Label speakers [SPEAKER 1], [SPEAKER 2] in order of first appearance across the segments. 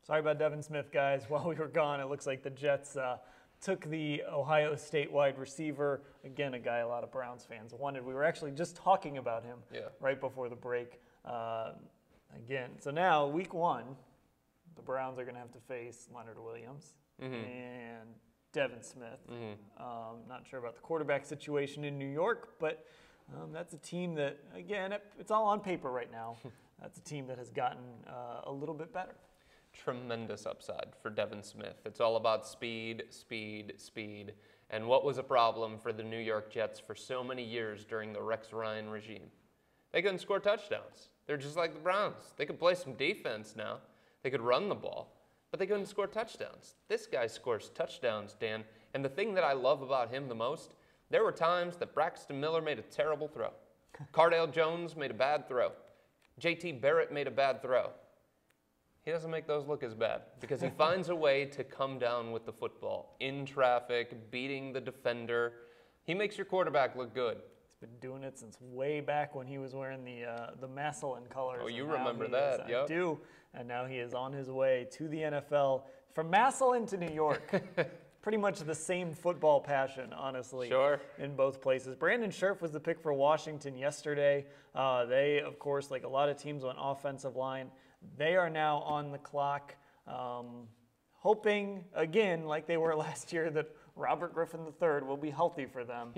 [SPEAKER 1] Sorry about Devin Smith, guys. While we were gone, it looks like the Jets took the Ohio State wide receiver. Again, a guy a lot of Browns fans wanted. We were actually just talking about him right before the break. Again, so now week 1, the Browns are going to have to face Leonard Williams and Devin Smith. Not sure about the quarterback situation in New York, but that's a team that, again, it's all on paper right now. That's a team that has gotten a little bit better.
[SPEAKER 2] Tremendous upside for Devin Smith. It's all about speed, speed, speed. And what was a problem for the New York Jets for so many years during the Rex Ryan regime? They couldn't score touchdowns. They're just like the Browns. They could play some defense now. They could run the ball, but they couldn't score touchdowns. This guy scores touchdowns, Dan. And the thing that I love about him the most, there were times that Braxton Miller made a terrible throw. Cardale Jones made a bad throw. JT Barrett made a bad throw. He doesn't make those look as bad because he finds a way to come down with the football in traffic, beating the defender. He makes your quarterback look good.
[SPEAKER 1] He's been doing it since way back when he was wearing the Massillon colors.
[SPEAKER 2] Oh, you remember that?
[SPEAKER 1] Yep. I do. And now he is on his way to the NFL from Massillon to New York. Pretty much the same football passion, honestly, in both places. Brandon Scherff was the pick for Washington yesterday. They, of course, like a lot of teams on offensive line, they are now on the clock, hoping, again, like they were last year, that Robert Griffin III will be healthy for them.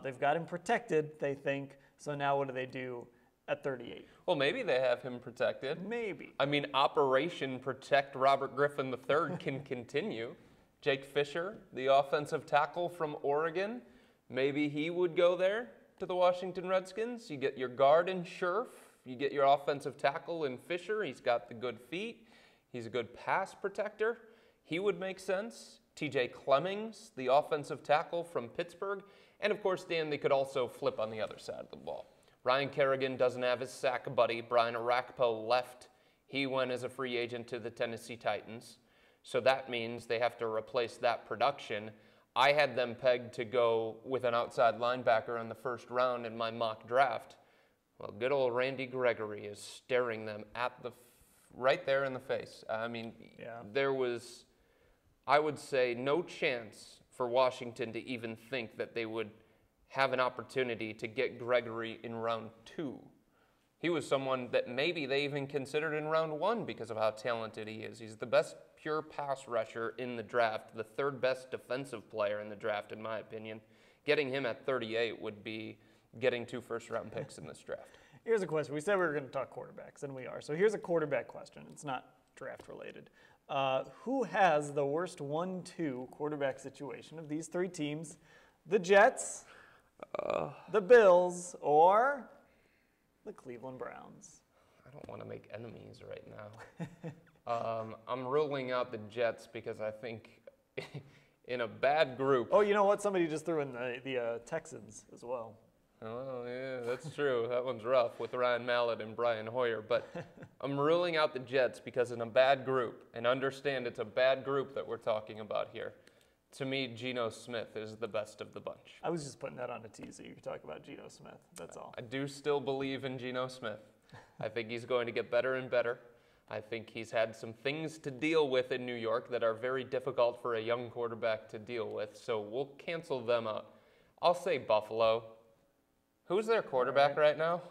[SPEAKER 1] They've got him protected, they think. So now what do they do at 38?
[SPEAKER 2] Well, maybe they have him protected.
[SPEAKER 1] Maybe.
[SPEAKER 2] I mean, Operation Protect Robert Griffin III can continue. Jake Fisher, the offensive tackle from Oregon, maybe he would go there to the Washington Redskins. You get your guard in Scherff. You get your offensive tackle in Fisher. He's got the good feet. He's a good pass protector. He would make sense. TJ Clemmings, the offensive tackle from Pittsburgh. And, of course, Dan, they could also flip on the other side of the ball. Ryan Kerrigan doesn't have his sack buddy. Brian Orakpo left. He went as a free agent to the Tennessee Titans. So that means they have to replace that production. I had them pegged to go with an outside linebacker in the first round in my mock draft. Well, good old Randy Gregory is staring them at right there in the face. I mean, there was, I would say, no chance for Washington to even think that they would have an opportunity to get Gregory in round 2. He was someone that maybe they even considered in round 1 because of how talented he is. He's the best pure pass rusher in the draft, the 3rd best defensive player in the draft, in my opinion. Getting him at 38 would be getting 2 first-round picks in this draft.
[SPEAKER 1] Here's a question. We said we were going to talk quarterbacks, and we are. So here's a quarterback question. It's not draft-related. Who has the worst 1-2 quarterback situation of these 3 teams? The Jets, the Bills, or the Cleveland Browns?
[SPEAKER 2] I don't want to make enemies right now. I'm ruling out the Jets because I think in a bad group.
[SPEAKER 1] Oh, you know what? Somebody just threw in the Texans as well.
[SPEAKER 2] Oh, yeah, that's true. That one's rough with Ryan Mallett and Brian Hoyer. But I'm ruling out the Jets because in a bad group, and understand it's a bad group that we're talking about here, to me, Geno Smith is the best of the bunch.
[SPEAKER 1] I was just putting that on a teaser. You could talk about Geno Smith. That's all.
[SPEAKER 2] I do still believe in Geno Smith. I think he's going to get better and better. I think he's had some things to deal with in New York that are very difficult for a young quarterback to deal with. So we'll cancel them out. I'll say Buffalo. Who's their quarterback right now?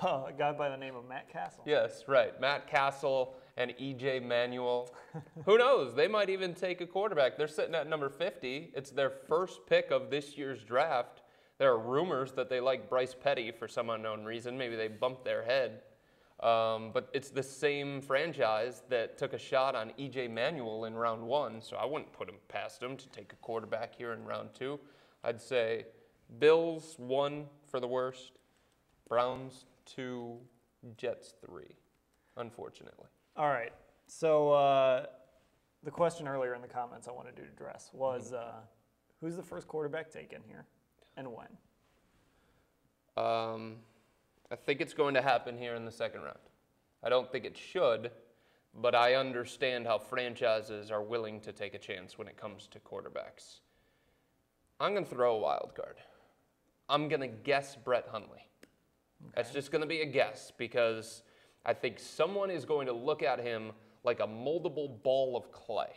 [SPEAKER 1] A guy by the name of Matt Castle.
[SPEAKER 2] Yes, right. Matt Castle and E.J. Manuel. Who knows? They might even take a quarterback. They're sitting at number 50. It's their first pick of this year's draft. There are rumors that they like Bryce Petty for some unknown reason. Maybe they bumped their head. But it's the same franchise that took a shot on E.J. Manuel in round 1, so I wouldn't put him past him to take a quarterback here in round 2. I'd say Bills 1 for the worst, Browns 2, Jets 3, unfortunately.
[SPEAKER 1] All right. So the question earlier in the comments I wanted to address was who's the first quarterback taken here and when?
[SPEAKER 2] I think it's going to happen here in the second round. I don't think it should, but I understand how franchises are willing to take a chance when it comes to quarterbacks. I'm going to throw a wild card. I'm going to guess Brett Hundley. Okay. That's just going to be a guess because I think someone is going to look at him like a moldable ball of clay.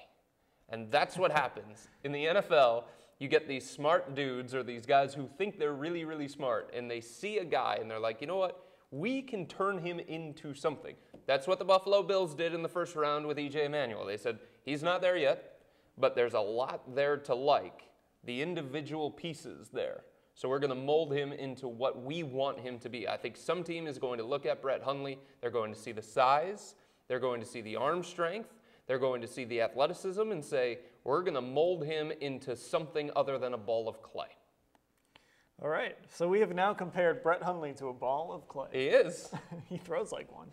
[SPEAKER 2] And that's what happens. In the NFL, you get these smart dudes or these guys who think they're really, really smart, and they see a guy and they're like, you know what? We can turn him into something. That's what the Buffalo Bills did in the first round with E.J. Manuel. They said, he's not there yet, but there's a lot there to like. The individual pieces there. So we're going to mold him into what we want him to be. I think some team is going to look at Brett Hundley. They're going to see the size. They're going to see the arm strength. They're going to see the athleticism and say, we're going to mold him into something other than a ball of clay.
[SPEAKER 1] All right. So we have now compared Brett Hundley to a ball of clay.
[SPEAKER 2] He is.
[SPEAKER 1] He throws like one.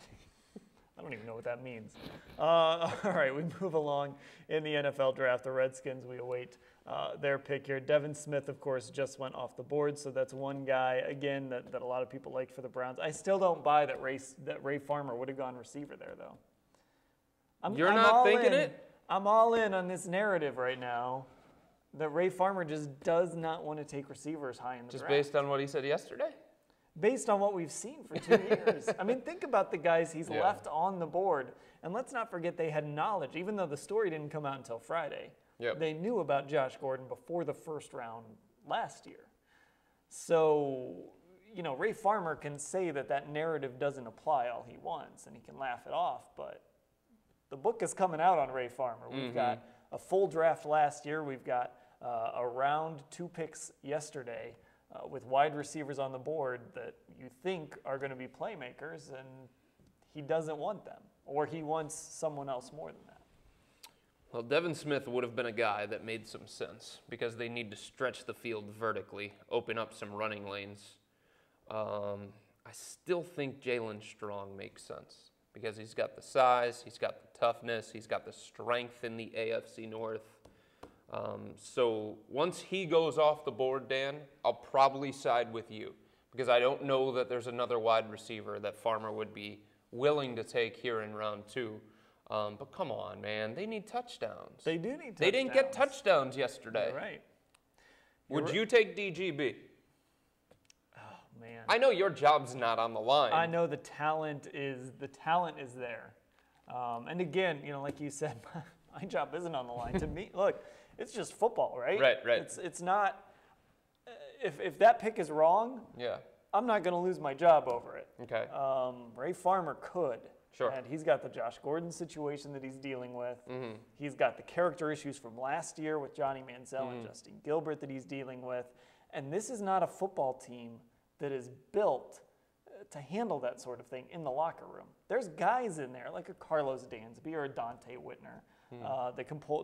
[SPEAKER 1] I don't even know what that means. All right, we move along in the NFL draft. The Redskins, we await their pick here. Devin Smith, of course, just went off the board, so that's one guy, again, that a lot of people liked for the Browns. I still don't buy that Ray Farmer would have gone receiver there, though.
[SPEAKER 2] You're not thinking it?
[SPEAKER 1] I'm all in on this narrative right now that Ray Farmer just does not want to take receivers high in the draft.
[SPEAKER 2] Just based on what he said yesterday?
[SPEAKER 1] Based on what we've seen for 2 years. I mean, think about the guys he's left on the board. And let's not forget they had knowledge, even though the story didn't come out until Friday.
[SPEAKER 2] Yep.
[SPEAKER 1] They knew about Josh Gordon before the first round last year. So, you know, Ray Farmer can say that narrative doesn't apply all he wants, and he can laugh it off, but the book is coming out on Ray Farmer. We've got a full draft last year. We've got a round 2 picks yesterday. With wide receivers on the board that you think are going to be playmakers, and he doesn't want them, or he wants someone else more than that.
[SPEAKER 2] Well, Devin Smith would have been a guy that made some sense because they need to stretch the field vertically, open up some running lanes. I still think Jalen Strong makes sense because he's got the size, he's got the toughness, he's got the strength in the AFC North. So once he goes off the board, Dan, I'll probably side with you because I don't know that there's another wide receiver that Farmer would be willing to take here in round 2. But come on, man, they need touchdowns.
[SPEAKER 1] They do need touchdowns.
[SPEAKER 2] They didn't get touchdowns yesterday.
[SPEAKER 1] You're right.
[SPEAKER 2] Would you take DGB?
[SPEAKER 1] Oh, man.
[SPEAKER 2] I know your job's not on the line.
[SPEAKER 1] I know the talent is there. And again, you know, like you said, my job isn't on the line. To me, look, it's just football, right?
[SPEAKER 2] Right.
[SPEAKER 1] It's not. If that pick is wrong, I'm not going to lose my job over it.
[SPEAKER 2] Okay.
[SPEAKER 1] Ray Farmer could.
[SPEAKER 2] Sure.
[SPEAKER 1] And he's got the Josh Gordon situation that he's dealing with. He's got the character issues from last year with Johnny Manziel and Justin Gilbert that he's dealing with. And this is not a football team that is built to handle that sort of thing in the locker room. There's guys in there like a Carlos Dansby or a Dante Whitner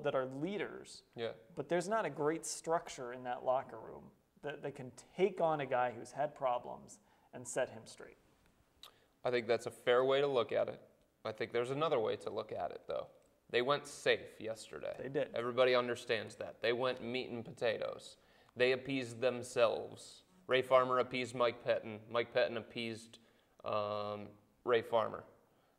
[SPEAKER 1] that are leaders.
[SPEAKER 2] Yeah.
[SPEAKER 1] But there's not a great structure in that locker room that can take on a guy who's had problems and set him straight.
[SPEAKER 2] I think that's a fair way to look at it. I think there's another way to look at it, though. They went safe yesterday.
[SPEAKER 1] They did.
[SPEAKER 2] Everybody understands that. They went meat and potatoes. They appeased themselves. Ray Farmer appeased Mike Pettin. Mike Pettin appeased Ray Farmer.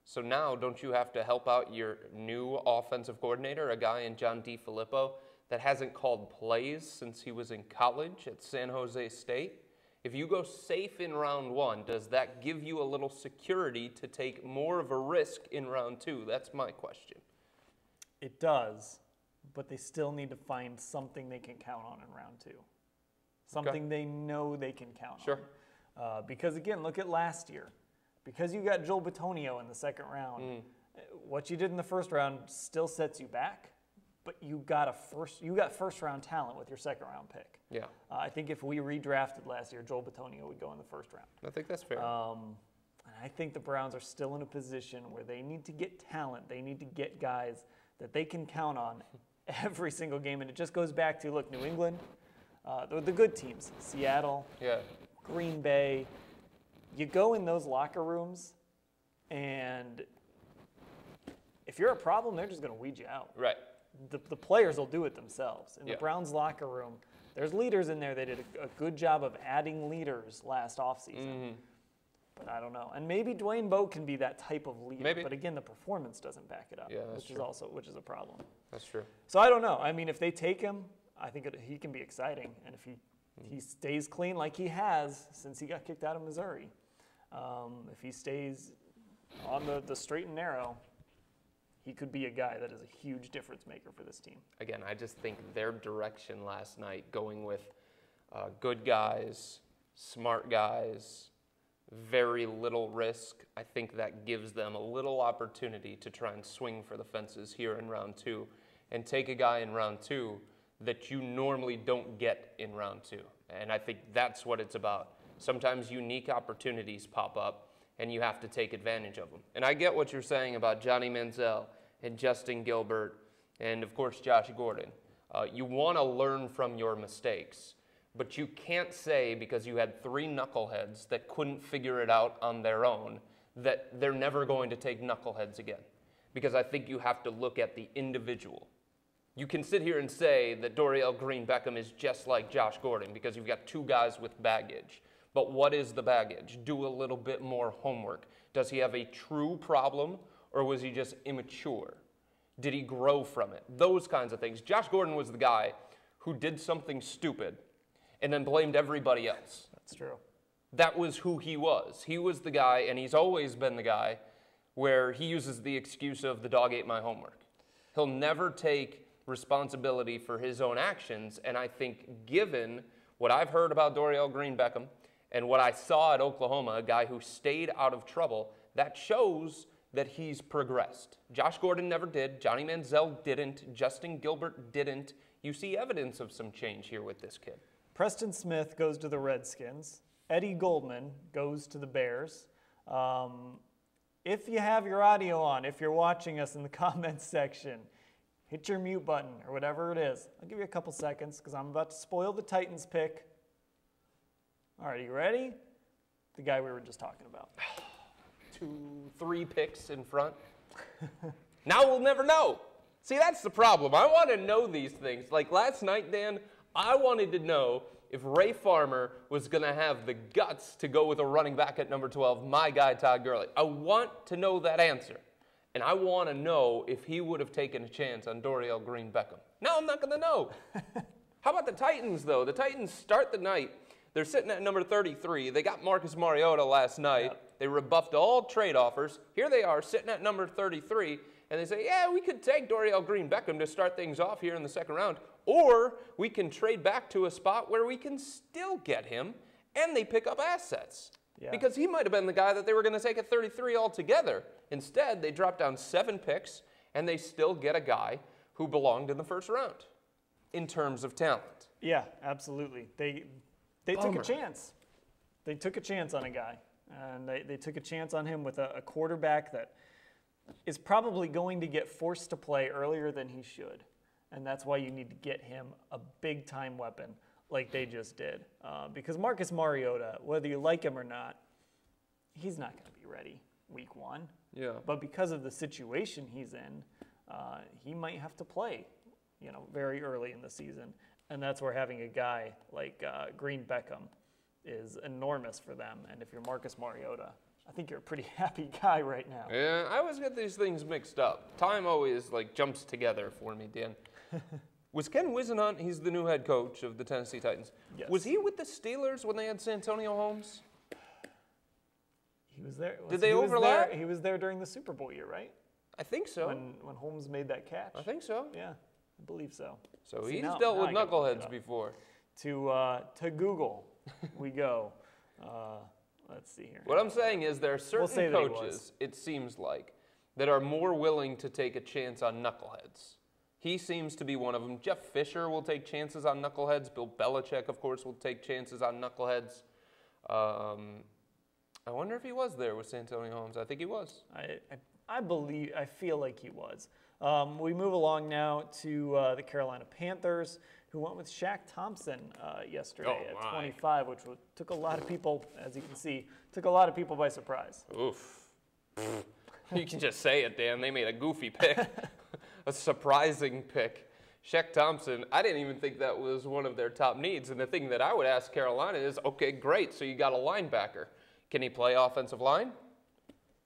[SPEAKER 2] So now, don't you have to help out your new offensive coordinator, a guy in John DeFilippo that hasn't called plays since he was in college at San Jose State? If you go safe in round 1, does that give you a little security to take more of a risk in round 2? That's my question.
[SPEAKER 1] It does, but they still need to find something they can count on in round 2. Something they know they can count on. Because again, look at last year. Because you got Joel Bitonio in the second round, what you did in the first round still sets you back, but you got first round talent with your second round pick.
[SPEAKER 2] Yeah.
[SPEAKER 1] I think if we redrafted last year, Joel Bitonio would go in the first round.
[SPEAKER 2] I think that's fair.
[SPEAKER 1] And I think the Browns are still in a position where they need to get talent. They need to get guys that they can count on every single game. And it just goes back to, look, New England, the good teams, Seattle, Green Bay. You go in those locker rooms, and if you're a problem, they're just going to weed you out.
[SPEAKER 2] Right.
[SPEAKER 1] The players will do it themselves. In the Browns locker room, there's leaders in there. They did a good job of adding leaders last offseason. But I don't know. And maybe Dwayne Bowe can be that type of leader.
[SPEAKER 2] Maybe.
[SPEAKER 1] But again, the performance doesn't back it up, which is a problem.
[SPEAKER 2] That's true.
[SPEAKER 1] So I don't know. I mean, if they take him, I think he can be exciting. And if he stays clean like he has since he got kicked out of Missouri, if he stays on the straight and narrow, he could be a guy that is a huge difference maker for this team.
[SPEAKER 2] Again, I just think their direction last night, going with good guys, smart guys, very little risk, I think that gives them a little opportunity to try and swing for the fences here in round 2 and take a guy in round 2 that you normally don't get in round 2. And I think that's what it's about. Sometimes unique opportunities pop up and you have to take advantage of them. And I get what you're saying about Johnny Manziel and Justin Gilbert and, of course, Josh Gordon. You want to learn from your mistakes. But you can't say because you had 3 knuckleheads that couldn't figure it out on their own that they're never going to take knuckleheads again. Because I think you have to look at the individual. You can sit here and say that Dorial Green-Beckham is just like Josh Gordon because you've got 2 guys with baggage. But what is the baggage? Do a little bit more homework. Does he have a true problem or was he just immature? Did he grow from it? Those kinds of things. Josh Gordon was the guy who did something stupid and then blamed everybody else.
[SPEAKER 1] That's true.
[SPEAKER 2] That was who he was. He was the guy, and he's always been the guy, where he uses the excuse of the dog ate my homework. He'll never take responsibility for his own actions, and I think given what I've heard about Dorial Green-Beckham and what I saw at Oklahoma, a guy who stayed out of trouble, that shows that he's progressed. Josh Gordon never did. Johnny Manziel didn't. Justin Gilbert didn't. You see evidence of some change here with this kid.
[SPEAKER 1] Preston Smith goes to the Redskins. Eddie Goldman goes to the Bears. If you have your audio on, if you're watching us in the comments section, hit your mute button or whatever it is. I'll give you a couple seconds because I'm about to spoil the Titans pick. All right, are you ready? The guy we were just talking about.
[SPEAKER 2] 2, 3 picks in front. Now we'll never know. See, that's the problem. I want to know these things. Like last night, Dan, I wanted to know if Ray Farmer was going to have the guts to go with a running back at number 12, my guy, Todd Gurley. I want to know that answer. And I want to know if he would have taken a chance on Dorial Green-Beckham. Now I'm not going to know. How about the Titans, though? The Titans start the night. They're sitting at number 33. They got Marcus Mariota last night. Yep. They rebuffed all trade offers. Here they are sitting at number 33. And they say, yeah, we could take Dorial Green-Beckham to start things off here in the second round. Or we can trade back to a spot where we can still get him, and they pick up assets. Yeah. Because he might have been the guy that they were going to take at 33 altogether. Instead, they drop down 7 picks, and they still get a guy who belonged in the first round in terms of talent.
[SPEAKER 1] Yeah, absolutely. They took a chance. They took a chance on a guy, and they took a chance on him with a quarterback that is probably going to get forced to play earlier than he should. And that's why you need to get him a big-time weapon like they just did. Because Marcus Mariota, whether you like him or not, he's not going to be ready week 1.
[SPEAKER 2] Yeah.
[SPEAKER 1] But because of the situation he's in, he might have to play, very early in the season. And that's where having a guy like Green-Beckham is enormous for them. And if you're Marcus Mariota, I think you're a pretty happy guy right now.
[SPEAKER 2] Yeah, I always get these things mixed up. Time always jumps together for me, Dan. Was Ken Whisenhunt, he's the new head coach of the Tennessee Titans,
[SPEAKER 1] yes.
[SPEAKER 2] Was he with the Steelers when they had Santonio Holmes?
[SPEAKER 1] He was there.
[SPEAKER 2] Did they overlap?
[SPEAKER 1] He was there during the Super Bowl year, right?
[SPEAKER 2] I think so.
[SPEAKER 1] When Holmes made that catch.
[SPEAKER 2] I think so.
[SPEAKER 1] Yeah, I believe so.
[SPEAKER 2] So he's dealt with knuckleheads before.
[SPEAKER 1] To Google we go. Let's see here.
[SPEAKER 2] What I'm saying is there are certain coaches, it seems like, that are more willing to take a chance on knuckleheads. He seems to be one of them. Jeff Fisher will take chances on knuckleheads. Bill Belichick, of course, will take chances on knuckleheads. I wonder if he was there with Santonio Holmes. I think he was.
[SPEAKER 1] I feel like he was. We move along now to the Carolina Panthers, who went with Shaq Thompson yesterday at 25, which took a lot of people, as you can see, by surprise.
[SPEAKER 2] Oof. You can just say it, Dan. They made a goofy pick, a surprising pick. Shaq Thompson, I didn't even think that was one of their top needs. And the thing that I would ask Carolina is, okay, great, so you got a linebacker. Can he play offensive line?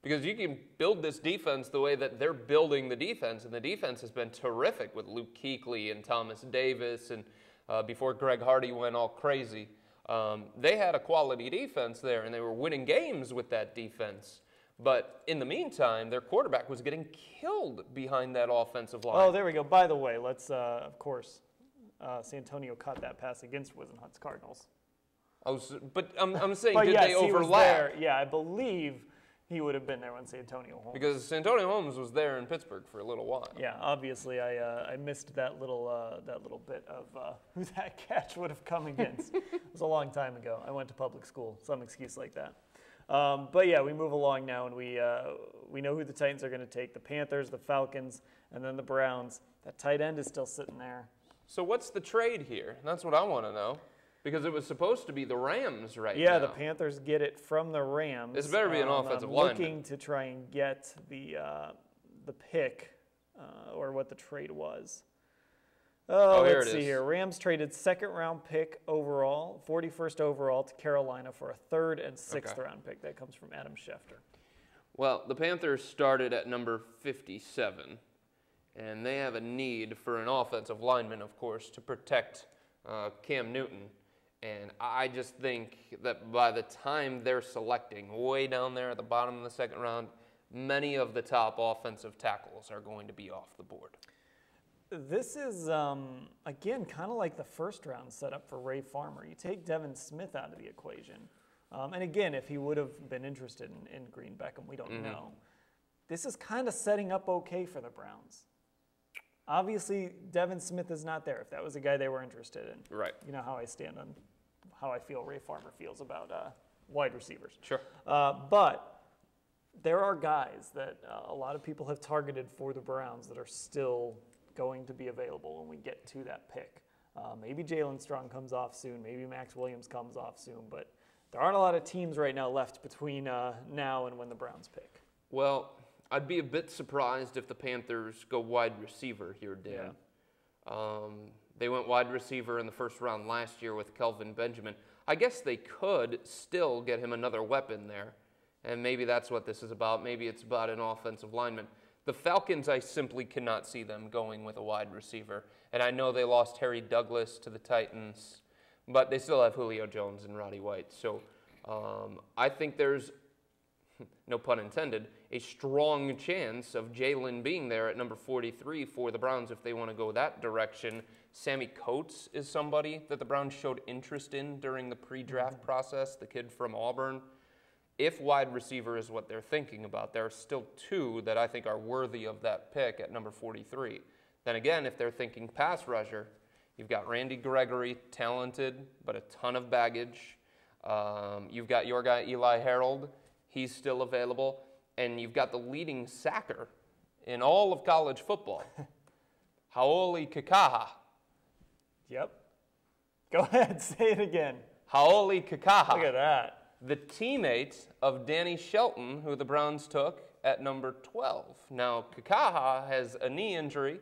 [SPEAKER 2] Because you can build this defense the way that they're building the defense, and the defense has been terrific with Luke Kuechly and Thomas Davis, and before Greg Hardy went all crazy. They had a quality defense there, and they were winning games with that defense. But in the meantime, their quarterback was getting killed behind that offensive line.
[SPEAKER 1] Oh, there we go. By the way, let's, of course, Santonio caught that pass against Wisenhunt's Cardinals.
[SPEAKER 2] But I'm saying,
[SPEAKER 1] but
[SPEAKER 2] did
[SPEAKER 1] yes,
[SPEAKER 2] they overlap?
[SPEAKER 1] He was there. Yeah, I believe he would have been there when Santonio Holmes.
[SPEAKER 2] Because Santonio Holmes was there in Pittsburgh for a little while.
[SPEAKER 1] Yeah, obviously I missed that little bit of who that catch would have come against. It was a long time ago. I went to public school, some excuse like that. But yeah, we move along now, and we know who the Titans are going to take: the Panthers, the Falcons, and then the Browns. That tight end is still sitting there.
[SPEAKER 2] So what's the trade here? That's what I want to know. Because it was supposed to be the Rams now.
[SPEAKER 1] Yeah, the Panthers get it from the Rams.
[SPEAKER 2] This better be an offensive lineman.
[SPEAKER 1] Looking to try and get the pick, or what the trade was. Let's see here. Rams traded second-round pick overall, 41st overall, to Carolina for a third and sixth-round pick. That comes from Adam Schefter.
[SPEAKER 2] Well, the Panthers started at number 57, and they have a need for an offensive lineman, of course, to protect Cam Newton. And I just think that by the time they're selecting, way down there at the bottom of the second round, many of the top offensive tackles are going to be off the board.
[SPEAKER 1] This is, again, kind of like the first round setup for Ray Farmer. You take Devin Smith out of the equation. And again, if he would have been interested in Green Beckham, we don't know. This is kind of setting up okay for the Browns. Obviously, Devin Smith is not there, if that was a guy they were interested in.
[SPEAKER 2] Right.
[SPEAKER 1] You know how I stand on how I feel Ray Farmer feels about wide receivers.
[SPEAKER 2] Sure.
[SPEAKER 1] But there are guys that a lot of people have targeted for the Browns that are still going to be available when we get to that pick. Maybe Jalen Strong comes off soon. Maybe Max Williams comes off soon. But there aren't a lot of teams right now left between now and when the Browns pick.
[SPEAKER 2] Well, I'd be a bit surprised if the Panthers go wide receiver here, Dan. Yeah. They went wide receiver in the first round last year with Kelvin Benjamin. I guess they could still get him another weapon there, and maybe that's what this is about. Maybe it's about an offensive lineman. The Falcons, I simply cannot see them going with a wide receiver, and I know they lost Harry Douglas to the Titans, but they still have Julio Jones and Roddy White. So I think there's, no pun intended, a strong chance of Jalen being there at number 43 for the Browns if they want to go that direction. Sammy Coates is somebody that the Browns showed interest in during the pre-draft process, the kid from Auburn. If wide receiver is what they're thinking about, there are still two that I think are worthy of that pick at number 43. Then again, if they're thinking pass rusher, you've got Randy Gregory, talented, but a ton of baggage. You've got your guy Eli Harold. He's still available. And you've got the leading sacker in all of college football, Hau'oli Kikaha.
[SPEAKER 1] Yep. Go ahead, say it again.
[SPEAKER 2] Hau'oli Kikaha.
[SPEAKER 1] Look at that.
[SPEAKER 2] The teammate of Danny Shelton, who the Browns took at number 12. Now, Kikaha has a knee injury.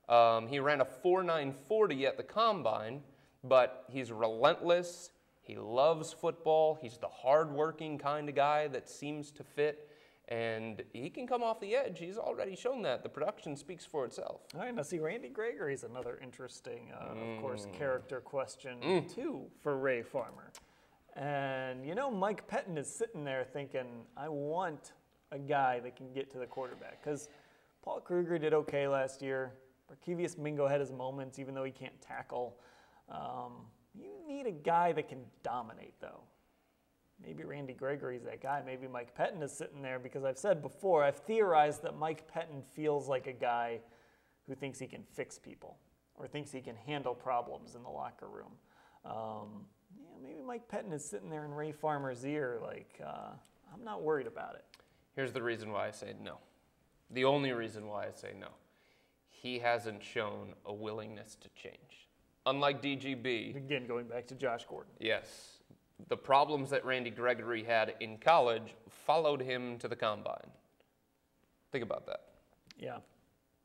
[SPEAKER 2] He ran a 4.9 40 at the combine, but he's relentless. He loves football. He's the hardworking kind of guy that seems to fit. And he can come off the edge. He's already shown that. The production speaks for itself.
[SPEAKER 1] All right, now see, Randy Gregory is another interesting, of course, character question, too, for Ray Farmer. And, you know, Mike Pettin is sitting there thinking, I want a guy that can get to the quarterback. Because Paul Kruger did okay last year. Barkevius Mingo had his moments, even though he can't tackle. You need a guy that can dominate, though. Maybe Randy Gregory's that guy. Maybe Mike Pettin is sitting there because I've said before, I've theorized that Mike Pettin feels like a guy who thinks he can fix people or thinks he can handle problems in the locker room. Maybe Mike Pettin is sitting there in Ray Farmer's ear like, I'm not worried about it.
[SPEAKER 2] Here's the reason why I say no. The only reason why I say no. He hasn't shown a willingness to change. Unlike DGB.
[SPEAKER 1] Again, going back to Josh Gordon.
[SPEAKER 2] Yes. The problems that Randy Gregory had in college followed him to the combine. Think about that.
[SPEAKER 1] Yeah.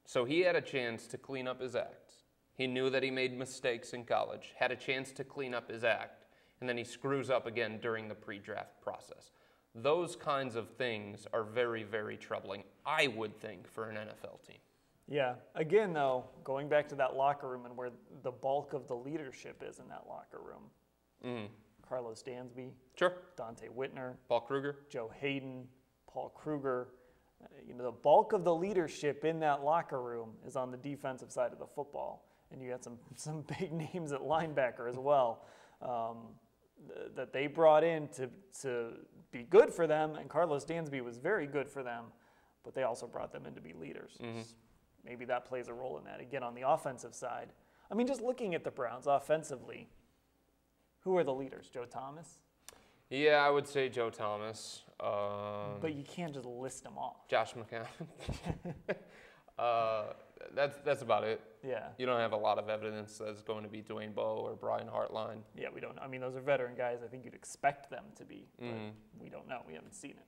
[SPEAKER 2] So he had a chance to clean up his act. He knew that he made mistakes in college, had a chance to clean up his act, and then he screws up again during the pre-draft process. Those kinds of things are very, very troubling, I would think, for an NFL team.
[SPEAKER 1] Yeah. Again, though, going back to that locker room and where the bulk of the leadership is in that locker room. Carlos Dansby.
[SPEAKER 2] Sure.
[SPEAKER 1] Dante Whitner.
[SPEAKER 2] Paul Kruger.
[SPEAKER 1] Joe Hayden. Paul Kruger. The bulk of the leadership in that locker room is on the defensive side of the football. And you got some big names at linebacker as well that they brought in to be good for them. And Carlos Dansby was very good for them, but they also brought them in to be leaders. Maybe that plays a role in that. Again, on the offensive side, I mean, just looking at the Browns offensively, who are the leaders? Joe Thomas?
[SPEAKER 2] Yeah, I would say Joe Thomas.
[SPEAKER 1] But you can't just list them off.
[SPEAKER 2] Josh McCown. That's about it.
[SPEAKER 1] Yeah.
[SPEAKER 2] You don't have a lot of evidence that it's going to be Dwayne Bowe or Brian Hartline.
[SPEAKER 1] Yeah, we don't. I mean, those are veteran guys. I think you'd expect them to be, but we don't know. We haven't seen it.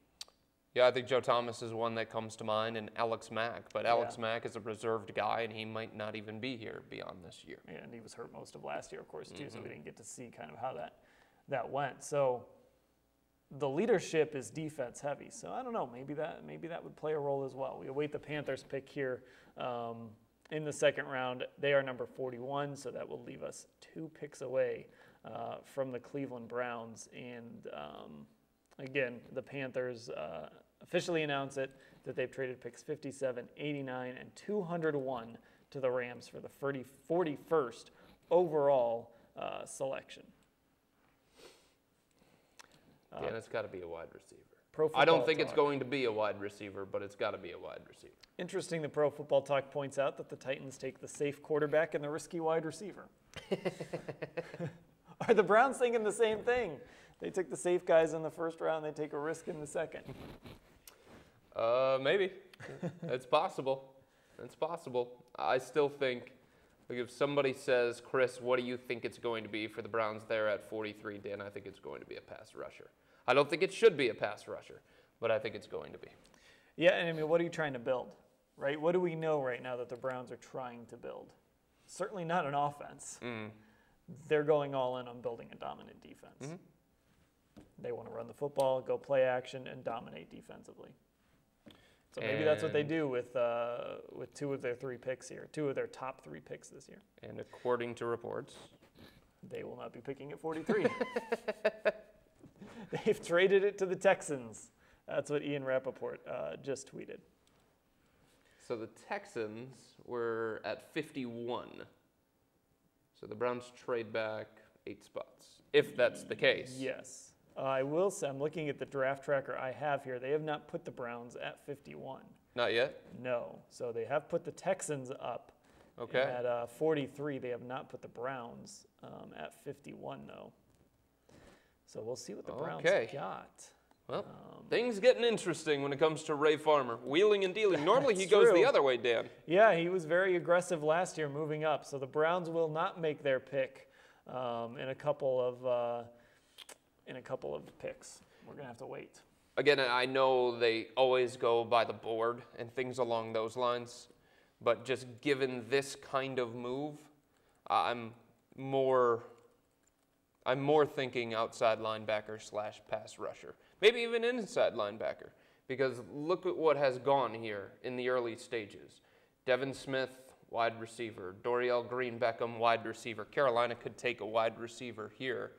[SPEAKER 2] Yeah, I think Joe Thomas is one that comes to mind, and Alex Mack. But Alex Mack is a reserved guy, and he might not even be here beyond this year.
[SPEAKER 1] Yeah, and he was hurt most of last year, of course, too, so we didn't get to see kind of how that went. So the leadership is defense heavy. So I don't know. Maybe that would play a role as well. We await the Panthers pick here in the second round. They are number 41, so that will leave us 2 picks away from the Cleveland Browns. And again, the Panthers officially announce it that they've traded picks 57, 89, and 201 to the Rams for the 41st overall selection.
[SPEAKER 2] Dan, it's got to be a wide receiver.
[SPEAKER 1] I
[SPEAKER 2] don't think it's going to be a wide receiver, but it's got to be a wide receiver.
[SPEAKER 1] Interesting, the Pro Football Talk points out that the Titans take the safe quarterback and the risky wide receiver. Are the Browns thinking the same thing? They took the safe guys in the first round, they take a risk in the second.
[SPEAKER 2] Maybe. It's possible. It's possible. I still think, like, if somebody says, Chris, what do you think it's going to be for the Browns there at 43, Dan, I think it's going to be a pass rusher. I don't think it should be a pass rusher, but I think it's going to be.
[SPEAKER 1] Yeah, and I mean, what are you trying to build, right? What do we know right now that the Browns are trying to build? Certainly not an offense. They're going all in on building a dominant defense. They want to run the football, go play action, and dominate defensively. So maybe that's what they do with 2 of their 3 picks here, 2 of their top 3 picks this year.
[SPEAKER 2] And according to reports,
[SPEAKER 1] they will not be picking at 43. They've traded it to the Texans. That's what Ian Rappaport just tweeted.
[SPEAKER 2] So the Texans were at 51. So the Browns trade back 8 spots, if that's the case.
[SPEAKER 1] Yes. I will say, I'm looking at the draft tracker I have here. They have not put the Browns at 51.
[SPEAKER 2] Not yet?
[SPEAKER 1] No. So they have put the Texans up at 43. They have not put the Browns at 51, though. So we'll see what the Browns got.
[SPEAKER 2] Well, things getting interesting when it comes to Ray Farmer. Wheeling and dealing. Normally he goes
[SPEAKER 1] true.
[SPEAKER 2] the other way, Dan.
[SPEAKER 1] Yeah, he was very aggressive last year moving up. So the Browns will not make their pick in a couple of picks. We're going to have to wait.
[SPEAKER 2] Again, I know they always go by the board and things along those lines, but just given this kind of move, I'm more thinking outside linebacker / pass rusher. Maybe even inside linebacker, because look at what has gone here in the early stages. Devin Smith, wide receiver. Dorial Green-Beckham, wide receiver. Carolina could take a wide receiver here.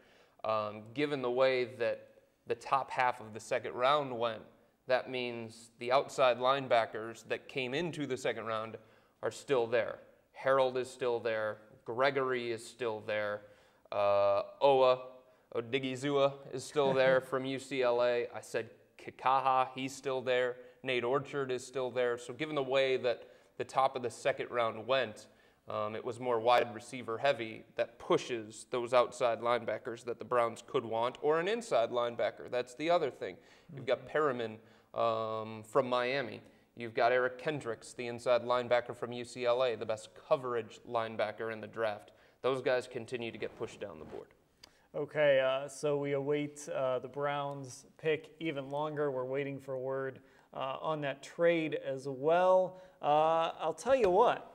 [SPEAKER 2] Given the way that the top half of the second round went, that means the outside linebackers that came into the second round are still there. Harold is still there. Gregory is still there. Odigizua is still there from UCLA. I said Kikaha, he's still there. Nate Orchard is still there. So given the way that the top of the second round went, it was more wide receiver heavy. That pushes those outside linebackers that the Browns could want, or an inside linebacker. That's the other thing. You've got Perriman from Miami. You've got Eric Kendricks, the inside linebacker from UCLA, the best coverage linebacker in the draft. Those guys continue to get pushed down the board. Okay,
[SPEAKER 1] so we await the Browns pick even longer. We're waiting for word on that trade as well. I'll tell you what.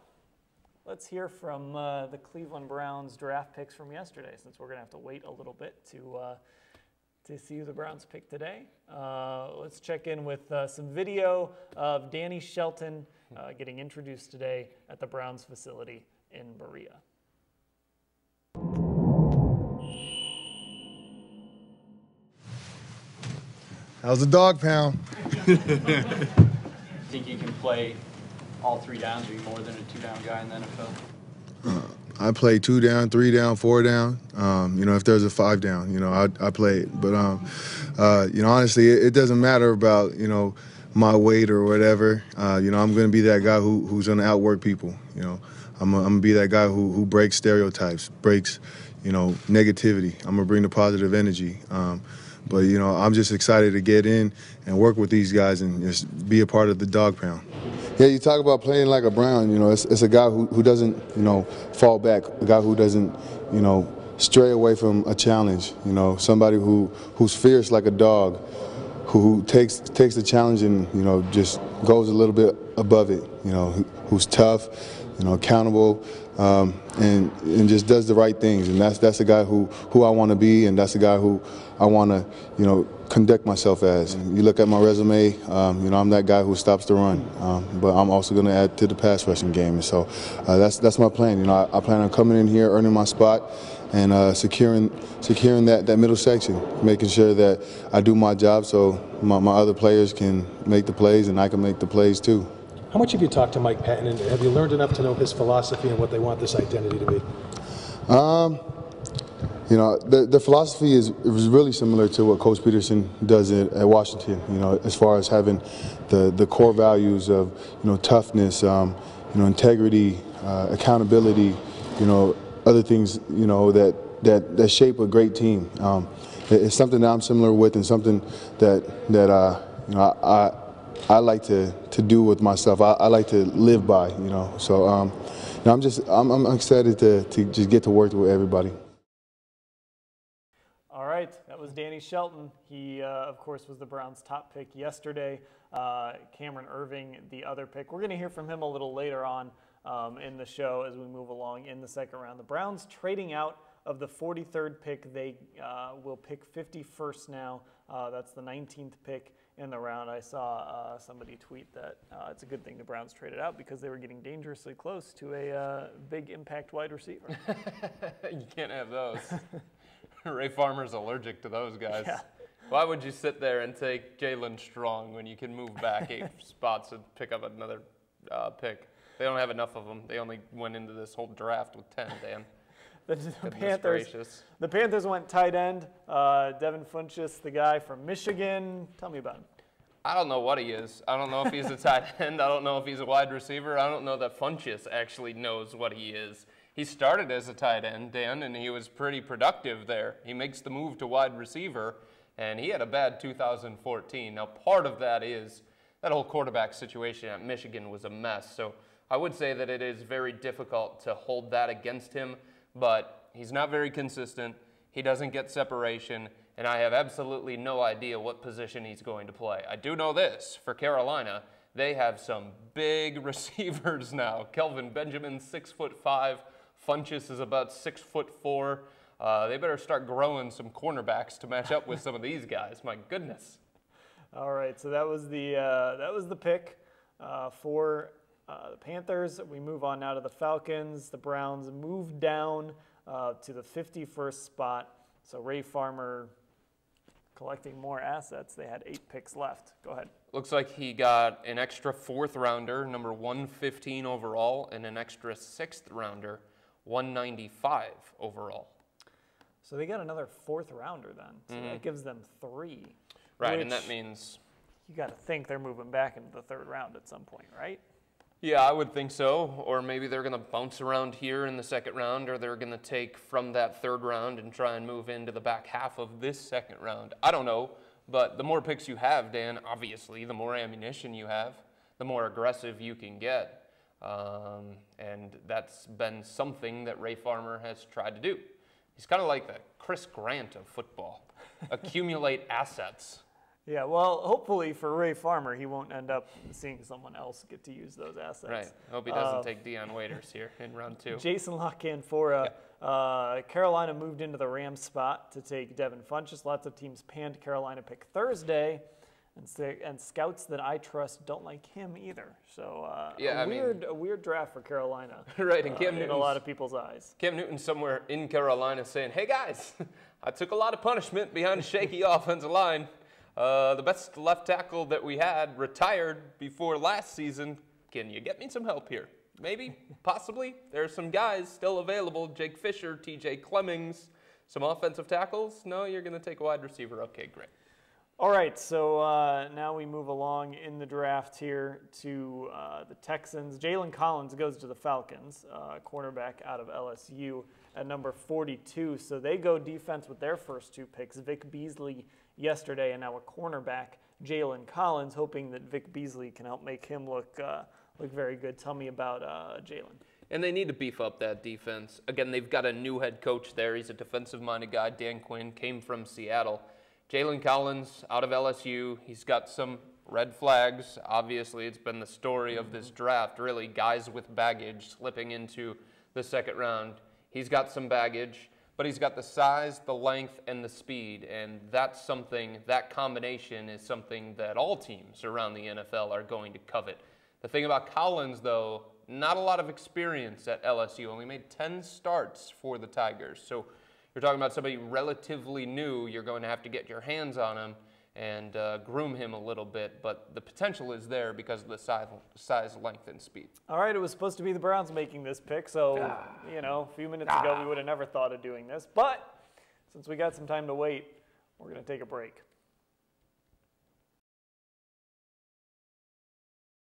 [SPEAKER 1] Let's hear from the Cleveland Browns draft picks from yesterday, since we're going to have to wait a little bit to see who the Browns pick today. Let's check in with some video of Danny Shelton getting introduced today at the Browns facility in Berea.
[SPEAKER 3] How's the dog pound? Think you can play all 3 downs? Are you more than a 2-down guy in the NFL?
[SPEAKER 4] I play 2 down, 3 down, 4 down. If there's a 5 down, I play it. But, honestly, it doesn't matter about, my weight or whatever. I'm going to be that guy who's going to outwork people. I'm going to be that guy who breaks stereotypes, breaks, negativity. I'm going to bring the positive energy. But I'm just excited to get in and work with these guys and just be a part of the dog pound. Yeah, you talk about playing like a Brown. It's a guy who doesn't, fall back. A guy who doesn't, stray away from a challenge. Somebody who's fierce like a dog, who takes the challenge and just goes a little bit above it. Who's tough, accountable, and just does the right things. And that's a guy who I want to be, and that's a guy who I want to conduct myself as. You look at my resume, I'm that guy who stops the run, but I'm also going to add to the pass rushing game. And so that's my plan. I plan on coming in here, earning my spot, and securing that middle section, making sure that I do my job so my other players can make the plays and I can make the plays too.
[SPEAKER 5] How much have you talked to Mike Patton, and have you learned enough to know his philosophy and what they want this identity to be? The philosophy is really similar to what Coach Peterson does at Washington. As far as having the core values of toughness, integrity, accountability, other things that shape a great team. It's something that I'm similar with, and something that I like to do with myself. I like to live by. So I'm excited to just get to work with everybody.
[SPEAKER 1] All right, that was Danny Shelton. He, of course, was the Browns' top pick yesterday. Cameron Irving, the other pick. We're going to hear from him a little later on in the show as we move along in the second round. The Browns trading out of the 43rd pick. They will pick 51st now. That's the 19th pick in the round. I saw somebody tweet that it's a good thing the Browns traded out because they were getting dangerously close to a big impact wide receiver.
[SPEAKER 2] You can't have those. Ray Farmer's allergic to those guys.
[SPEAKER 1] Yeah.
[SPEAKER 2] Why would you sit there and take Jalen Strong when you can move back 8 spots and pick up another pick? They don't have enough of them. They only went into this whole draft with 10, Dan.
[SPEAKER 1] The Panthers went tight end. Devin Funchess, the guy from Michigan. Tell me about him.
[SPEAKER 2] I don't know what he is. I don't know if he's a tight end. I don't know if he's a wide receiver. I don't know that Funchess actually knows what he is. He started as a tight end, Dan, and he was pretty productive there. He makes the move to wide receiver, and he had a bad 2014. Now, part of that is that whole quarterback situation at Michigan was a mess. So I would say that it is very difficult to hold that against him, but he's not very consistent. He doesn't get separation, and I have absolutely no idea what position he's going to play. I do know this. For Carolina, they have some big receivers now. Kelvin Benjamin, 6'5". Funchess is about 6'4". They better start growing some cornerbacks to match up with some of these guys. My goodness.
[SPEAKER 1] All right, so that was the pick for the Panthers. We move on now to the Falcons. The Browns move down to the 51st spot. So Ray Farmer collecting more assets. They had 8 picks left. Go ahead.
[SPEAKER 2] Looks like he got an extra 4th rounder, number 115 overall, and an extra 6th rounder, 195 overall.
[SPEAKER 1] So they got another 4th rounder then. So that gives them 3.
[SPEAKER 2] Right, and that means
[SPEAKER 1] you got to think they're moving back into the 3rd round at some point, right?
[SPEAKER 2] Yeah, I would think so. Or maybe they're going to bounce around here in the 2nd round, or they're going to take from that 3rd round and try and move into the back half of this 2nd round. I don't know, but the more picks you have, Dan, obviously, the more ammunition you have, the more aggressive you can get. And that's been something that Ray Farmer has tried to do. He's kind of like the Chris Grant of football. Accumulate assets.
[SPEAKER 1] Yeah, well, hopefully for Ray Farmer, he won't end up seeing someone else get to use those assets.
[SPEAKER 2] Right. Hope he doesn't take Deion Waiters here in round 2.
[SPEAKER 1] Jason LaCanfora. Carolina moved into the Rams spot to take Devin Funchess. Lots of teams panned Carolina pick Thursday, and scouts that I trust don't like him either. So a weird draft for Carolina.
[SPEAKER 2] Right, and Cam
[SPEAKER 1] in a lot of people's eyes.
[SPEAKER 2] Cam Newton's somewhere in Carolina saying, "Hey guys, I took a lot of punishment behind a shaky offensive line. The best left tackle that we had retired before last season. Can you get me some help here? Maybe, possibly. There are some guys still available. Jake Fisher, T.J. Clemmings, some offensive tackles. No, you're going to take a wide receiver. Okay, great.
[SPEAKER 1] All right, so now we move along in the draft here to the Texans. Jalen Collins goes to the Falcons, cornerback out of LSU at number 42. So they go defense with their first 2 picks, Vic Beasley yesterday, and now a cornerback, Jalen Collins, hoping that Vic Beasley can help make him look very good. Tell me about Jalen.
[SPEAKER 2] And they need to beef up that defense. Again, they've got a new head coach there. He's a defensive-minded guy. Dan Quinn came from Seattle. Jalen Collins out of LSU. He's got some red flags. Obviously, it's been the story of this draft, really, guys with baggage slipping into the second round. He's got some baggage, but he's got the size, the length, and the speed, and that's something, that combination is something that all teams around the NFL are going to covet. The thing about Collins, though, not a lot of experience at LSU. Only made 10 starts for the Tigers. So you're talking about somebody relatively new. You're going to have to get your hands on him and groom him a little bit. But the potential is there because of the size, length, and speed.
[SPEAKER 1] All right, it was supposed to be the Browns making this pick. So, a few minutes ago we would have never thought of doing this. But since we got some time to wait, we're going to take a break.